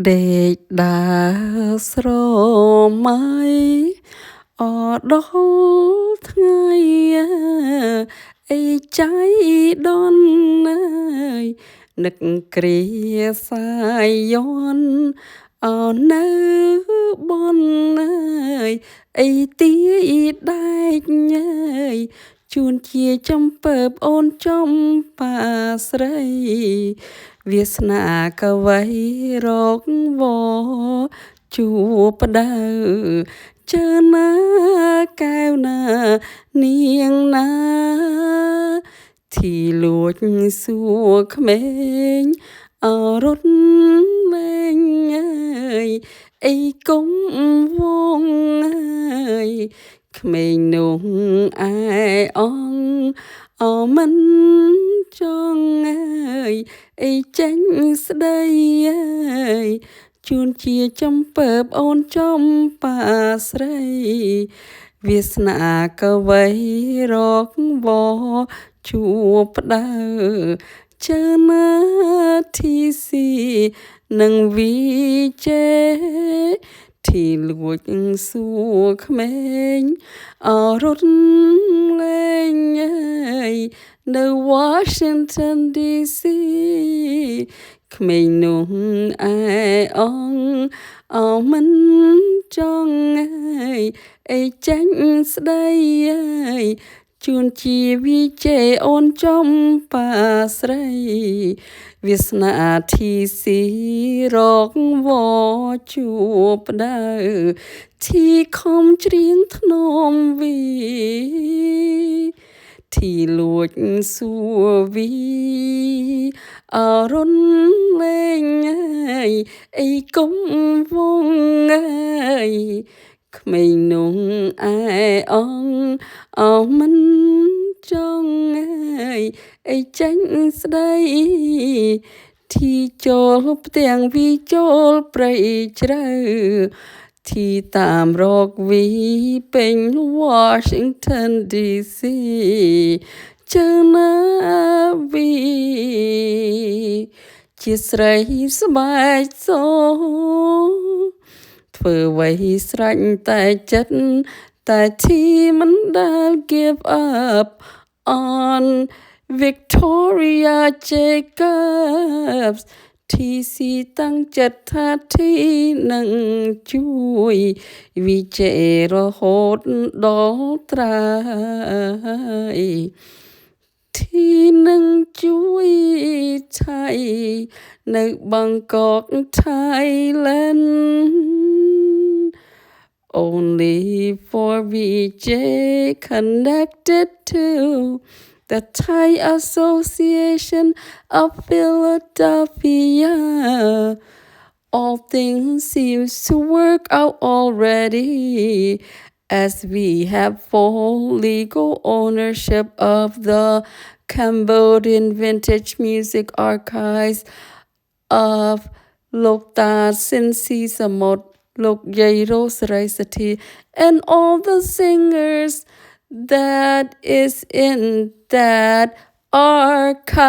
ដេកដើរស្រមៃអដល់ថ្ងៃអីចៃដន់អើយនឹកគ្រាសាយយន់អនៅបនអើយអីទាយដែកអើយជួនជាចំពើបអូនចំបាស្រីវាសនាកវីរកវជួបដៅចើណាកែវណានាងណាទីលួចសួរក្មេងអរត់លេងអើយអីគុំវងអើយក្មេងនោះអែអងអមិនចង់អើយអីចេញស្ដីអើយជួនជាចំពើបអូនចំបាស្រីវាសនាកវីរកវជួបដៅចើណាទីស៊ីនឹងវីចេទីលួចសួរក្មេងអរត់លេងអើយនៅ Washington DC ក្មេងនោះអែអងអមិនចង់អើយអីចាញ់ស្ដីអើយជួនជាវិជ័យអូនចំបាស្រីវាសនាទីស៊ីរកវជួបដៅទីខំច្រៀងធ្នមវីទីលួចសួរវីអរុនលេងអើយអីគុំវងអើយក្មេងនោះអែអងអមិនចង់អើយអីចាញ់ស្ដីទីចូលផ្ទាំងវីចូលព្រៃជ្រៅទីតាមរកវីពេញ Washington DC ចើណាវីជាស្រីស្បែកសធ្វើអ្វីស្រេចតែចិត្តតែទីមិនដែល give up on Victoria Jacobs ទីស៊ីតាំងចិត្តថាទីនឹងជួយវិជ័យរហូតដល់ត្រើយទីនឹងជួយថៃនៅបាងកក Thailand only for VJ connected to the Thai Association of Philadelphia. All things seem to work out already as we have full legal ownership of the Cambodian vintage music archives of Lok Ta Sin Si Samot, Lok Yairo Sarai Sati, and all the singers that is in that archives.